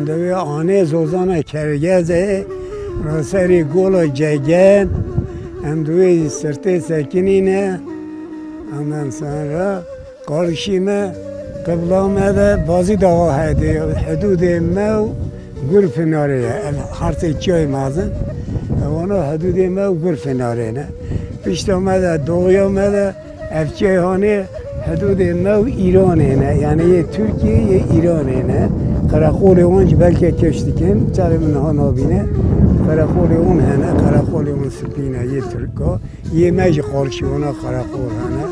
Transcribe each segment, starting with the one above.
دوی آنه زوزانه کرگزه راسری گل و جگن دوی سرته سکنینه اما سنرا قارشیمه قبلامه ده بازی داغا هده حدود مو گرف ناره حرط چای مازن وانا حدود مو گرف ناره نه پیشت آمده دوغی آمده افچای هانه حدود مو ایرانه نه یعنی یه ترکیه یه ایرانه نه قراقول اونج بلکه کشتکن چاره من ها نابینه قراقول اون هنه قراقول اون سپینه یه ترکا یه مج خالشی اونا قراقول هنه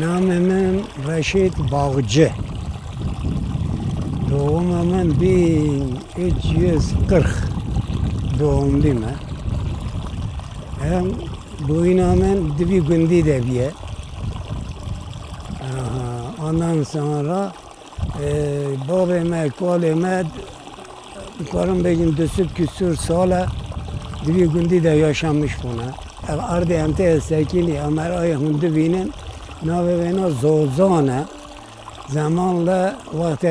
نام من رشید باغچه دوم من بین ایجیز قرخ دوم دیمه هم بوینا من دوی گندی ده بیه آنان sonra babam kalem karım begin 200 küsur sala دوی گندی ده yaşamış buna ardı emte sekili amar ay hundu binin ناوه اینا زوزانه زمانلا وقت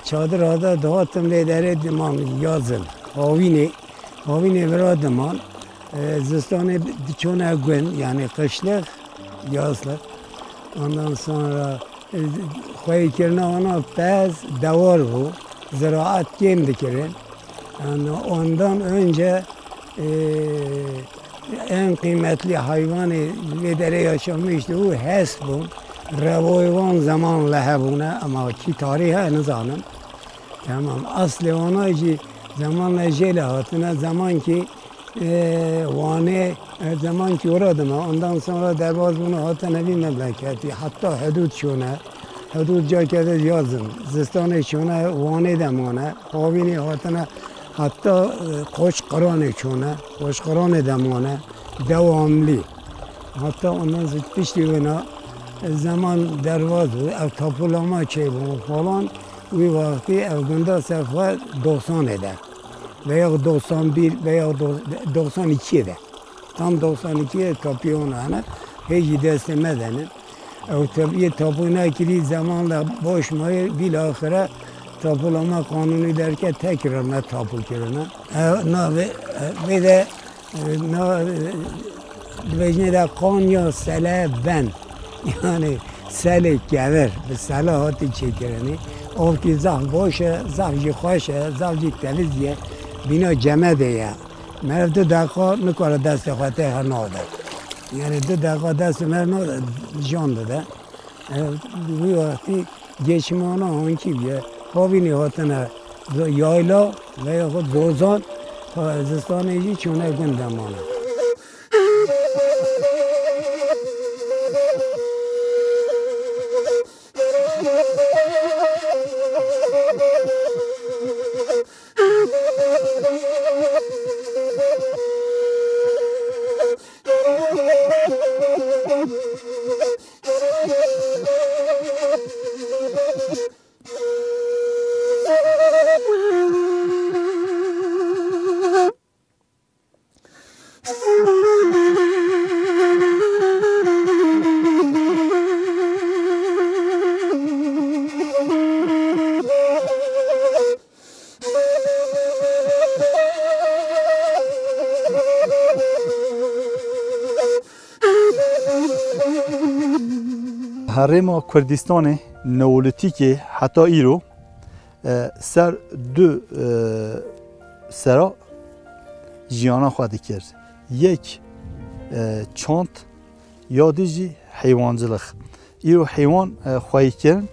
چادر آده دهاتم لیدره دمان یازل هاوینه برا دمان زستان چونه گون یعنی قشلق یازلق ondan sonra خواهی کرنه آنا پس دوار بود زراعت کم دکرن ondan önce en kıymetli hayvanı lidere yaşamıştı o hes bu. Revoyvan zaman lehebune ama ki tarihe nizanım. Tamam asli ona ki zamanla jele hatına zaman ki vane zaman ki oradım ondan sonra derbaz bunu hatına bir memleketi hatta hudut şuna hudut cakede yazdım. Zistane şuna vane demane havini hatına hatta Koçkaran çونه Koçkaran demane devamlı hatta ondan sonra piştiğine zaman dervazı ev tapulama şey bu falan bu vakti ev günde sefer 90 eder veya 91 veya 92 eder tam 92 tapıyor ana hiç destemeden ev tabii tapuna kiri zamanla boş mayı bilahare tapulama kanunu derken tekrar ne tapul kirine. Ve de vecne de Konya sele ben yani sele gelir ve sele hati çekireni. O ki zaf boşa, zafcı hoşa, zafcı temizye bina ceme diye. Mevdu dakika ne kadar dest xate her nader. Yani 2 dakika dest mer nader candı da. Bu vakti geçmana hangi bir Havini hatına yayla veya dozan Azistan'ı çونه gündemane. هرما کردستان نئولیتیک حتی ایرو سر دو سرا جیانا خواهد کرد. یک چانت یا دیجی حیوانجلخ. ایرو حیوان خواهی کرد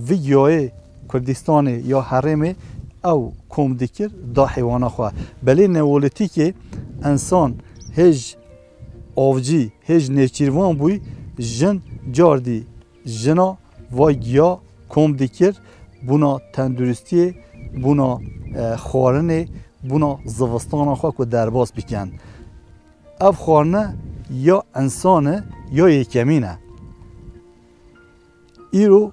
ویگیای کردستان یا هرمه او کم دکر دا حیوانا خواه. بله نئولیتیک انسان هج آوجی هج نچیروان بوی جن جاردی جنا و گیا کم دکر بونا تندرستی بونا خوارنه بونا زوستان خواه که درباس بکن. اف خوارنه یا انسانه یا یکمینه. ایرو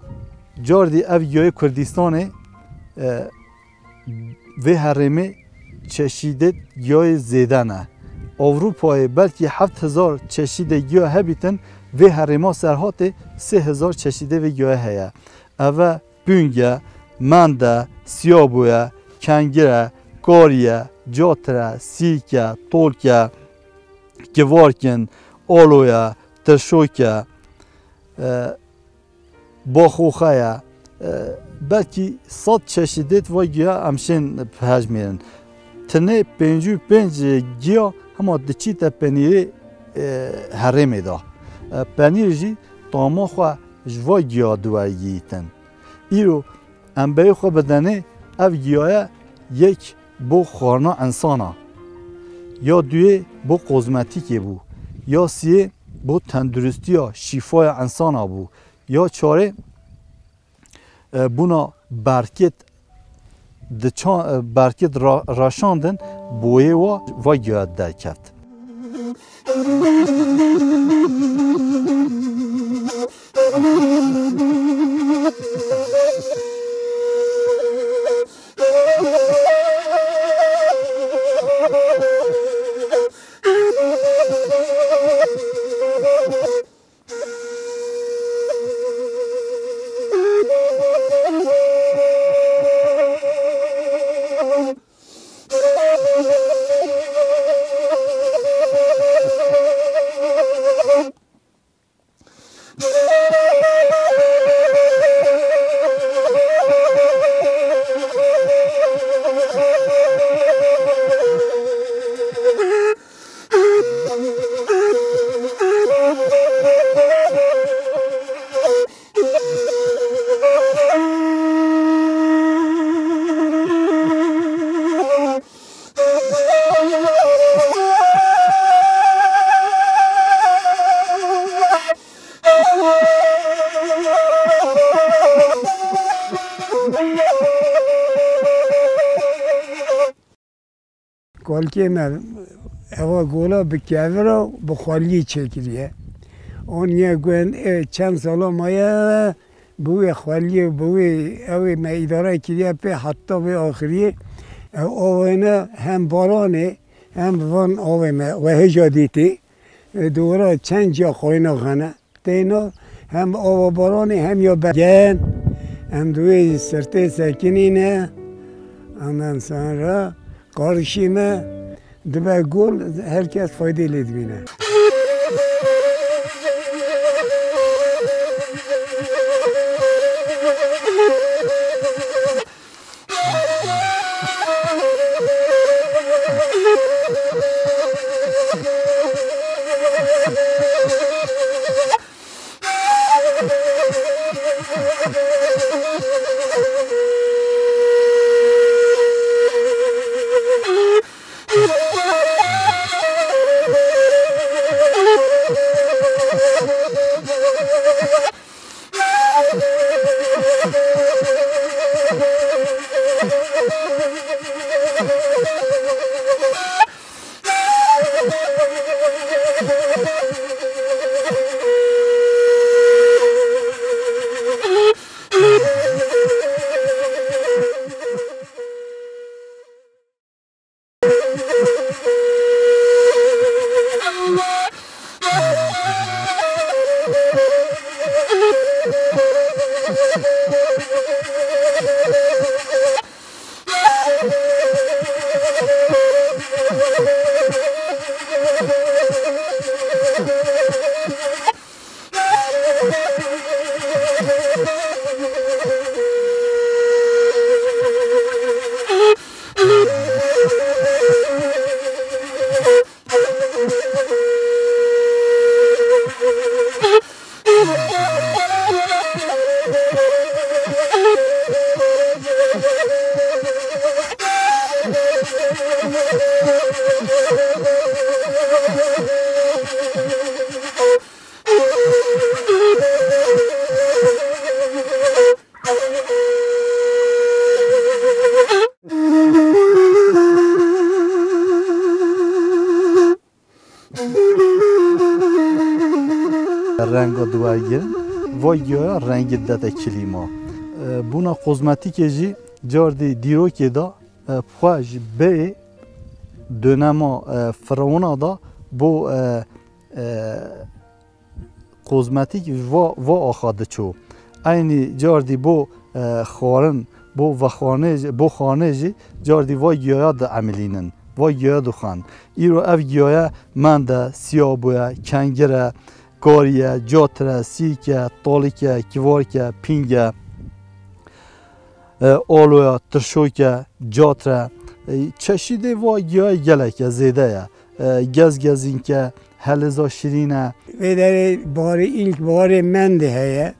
جاردی اف گیای کردستانه و هرمه چشیده گیاه زیده نه. اروپای بلکه 7000 چشیده گیاه هبیتن و هرما سرحات 3000 چشیده و گیاه هیا. اوه بونگه، منده، سیابوه، کنگره، کاریه، جاتره، سیکه، تولکه، گوارکن، آلویه، ترشوکه، باخوخه، belki 100 çeşidet ve giya amşen pehajmerin. Tene 55 giya ama diçite peniri hereme da. Penir jî tama xwe ji ve giya duwer yîtin. Îro em berê xwe bidene ev giyaya yek bo xwarina insana. Ya duyê bo kozmetîkê bû. Ya siyê bo tenduristiya şîfaya insana bû. Ya çare buna berket berket raşandın boye ve giyad derkeft. Kolke mer eva gola bi kevra bi xwaliyê çekiriye. On ye gwen çend sala maye bu xwaliyê bu ev me idare kiriye pe hatta ve axiriye ovene hem baranê hem van oveme ve hejadîtê dora çend ya xoyna xane têna hem ava baranê hem ya begen hem duê sirtê sekinîne ondan sonra karışımı dibe gol herkes faydalı edibine. رنگ دوایی و یا رنگ داده کلیما بونا قزمتیک جی جاردی دیرو که دا پواج به دونما فرعون دا بو قزمتیک و آخاده چو اینی جاردی بو خارن بو خانه جی جاردی و گیایا دا عملینن و گیایا دو خان ایرو اف گیایا من دا سیابویا کنگره کاریه، جاتره، سیکه، تالیکه، کیوارکه، پینگه، آلویا، ترشوکه، جاتره چشیده و گیاه گلکه زیده گزین که هلزا شیرینه و در ilk bari mende heye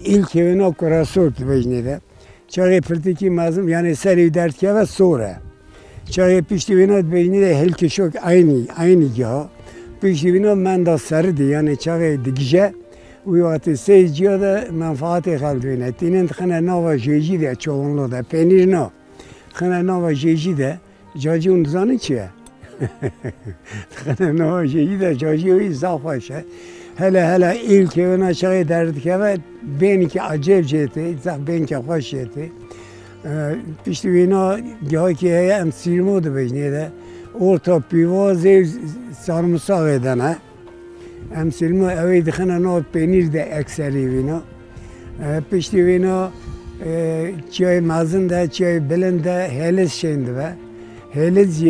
ilk evine kurasort bejnede çağı pırtıki mazım yani seri dert ke ve sonra çağı pişti evine bejnede helke şok aynı gah pişti evine menda serdi yani çağı dikje uyatı seyciye de menfaati kaldığına tinin khana nova jeji de çoğunluğu da peynir no khana nova jeji de cacı unzanı çiye خانه نواشی ده جایی زافشه هلا ilk evine aşağı derdik evet beni ki acayip şeydi zaf beni ki hoş şeydi pişti vina gah ki hem sirmodu bejnede orta pivo zev sarımsak edene hem sirmo evet khana no peynir de ekseri vina pişti vina çay mazın da çay belin de heles şeydi ve heles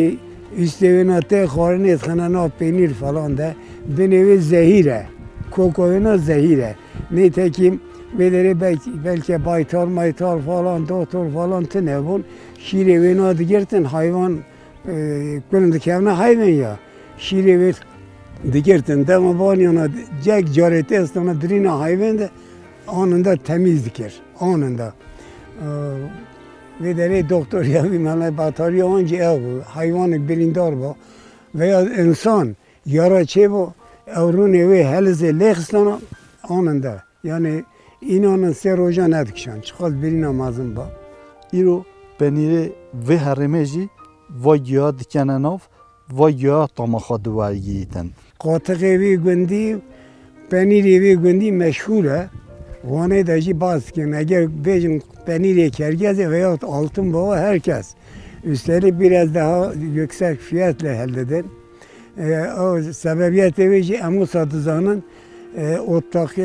üstevine خارن خنا peynir falan da benevi zehire kokoyuna zehire nitekim bedere belki baytar falan doktor falan tenevun şirevina digertin hayvan kulun dikevne hayvan ya şirevet digertin dema banyana cek carete estana dirina hayvan da anında temiz dikir anında ve dere doktor ya bir mala batarya önce ev hayvanı birindar bu veya insan yara çe bu evrun evi helize leğistana anında yani inanın serojan edikşan çıkaz bir namazın ba ایرو پنیره و هرمجی و یا دکنناف و یا تماخا دوارگیتن قاطق evi gündi penir evi gündi meşhur Vane dahi bazı ki eğer bejim penir kergeze veya altın baba herkes üstelik biraz daha yüksek fiyatla elde eder. O sebebiyet evici amu satıcının otak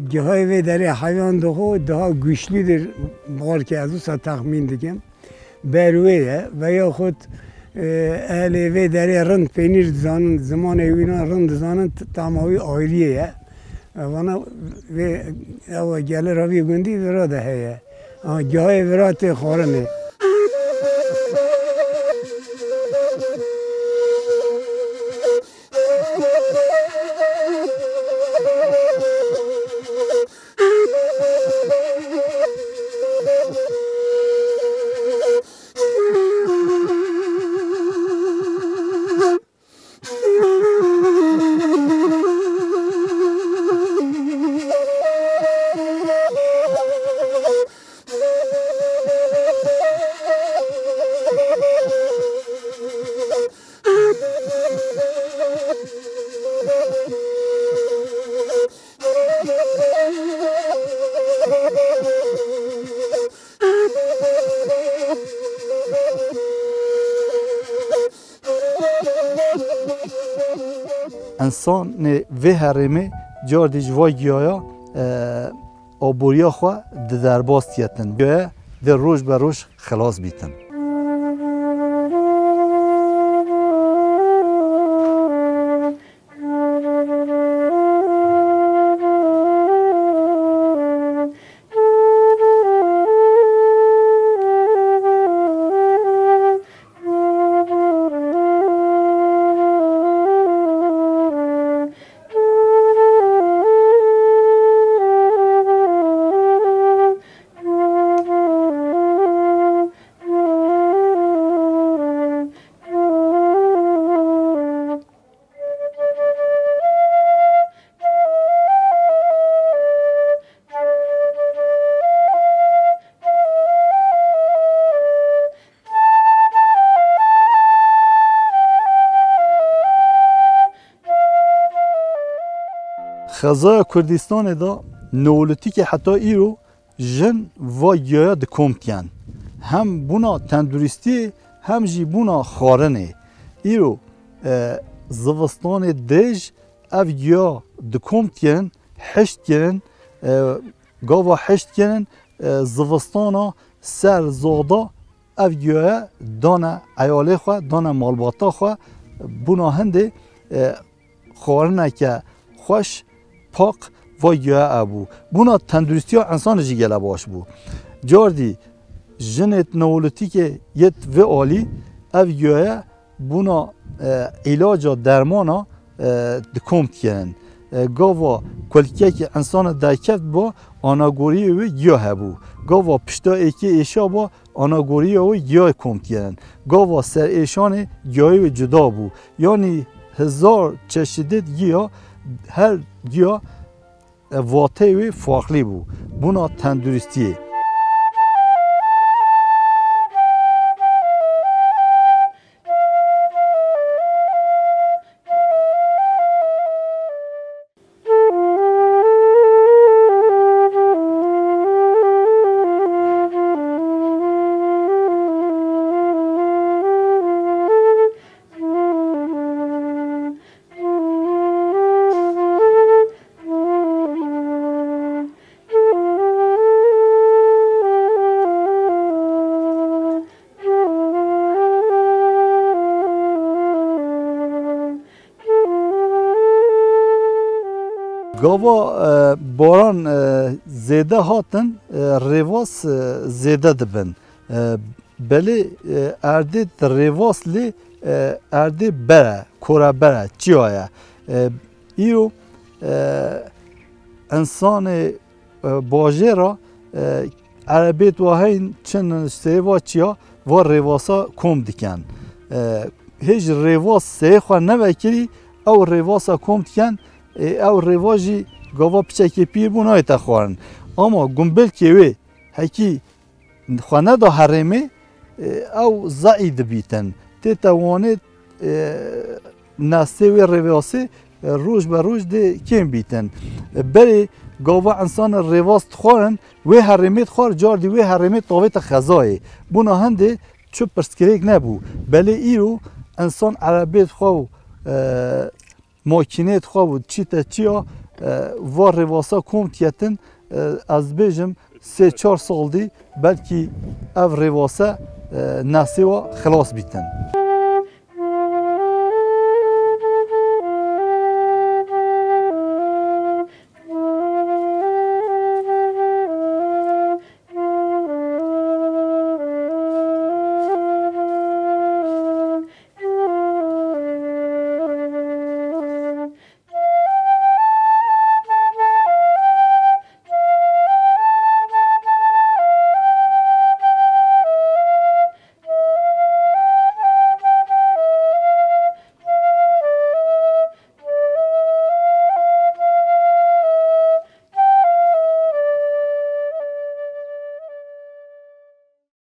gihay ve deri hayvan daha güçlüdür var ki azı tahmin dikim. Berveye veya hut ehli ve deri rınd penir zaman evine rınd zanın tamavi ayrıya. Bana ve o gelir abi gündüz virada heye. Gaye virate xarane. انسان و هرمه جاردی جوای گیایا آبوریا خوا درباست یتن گیاه در روش به روش خلاص بیتن خزای کردستان دا نولتی که حتی ایرو جن و گیاه دکومتین هم بونا تندرستی هم جی بونا خارنه ایرو زوستان دیج اف گیاه دکومتین حشت گرن گاوا حشت گرن زوستانا سر زادا اف گیاه دانا ایاله خواه دانا مالباتا خواه بونا هنده خارنه که خوش پاک و گیاه ابو بونا تندرستی ها انسان جی گله باش بو جاردی جنت نولتی که یت و عالی اف گیاه بونا علاج درمانا دکومت کنن گاوا کلکه که انسان درکت با آناگوری و گیاه بو گاوا پشتا ایکی ایشا با آناگوری و گیاه کمت کنن گاوا سر ایشان گیاه و جدا بو یعنی هزار چشیدت گیاه هر گیاه واته و فاخلی بو بونا تندرستیه گاوا باران زیده هاتن رواس زیده دبن بله ارده رواس لی ارده بره کورا بره چی آیا ایو انسان باجه را عربیت واهین چند سیوا چیا و رواسا کم دیکن هیچ رواس سیخوا نوکری او رواسا کم دیکن او رواجی گاوا پچکی پیر بو نایت خوارن اما گنبل که وی هکی خانه دا حرمه او زعید بیتن تی توانه نسته و رواسه روز به روز ده کم بیتن بری گاوا انسان رواس خوارن و حرمت خوار جار دی و حرمت طاوت خزای بونا هنده چو پرسکریک نبو بله ایرو انسان عربیت خواه ماکینت خواه بود چی تا چیا و رواسا کم تیتن از بیجم 3-4 سال دی بلکه او رواسا نسی و خلاص بیتن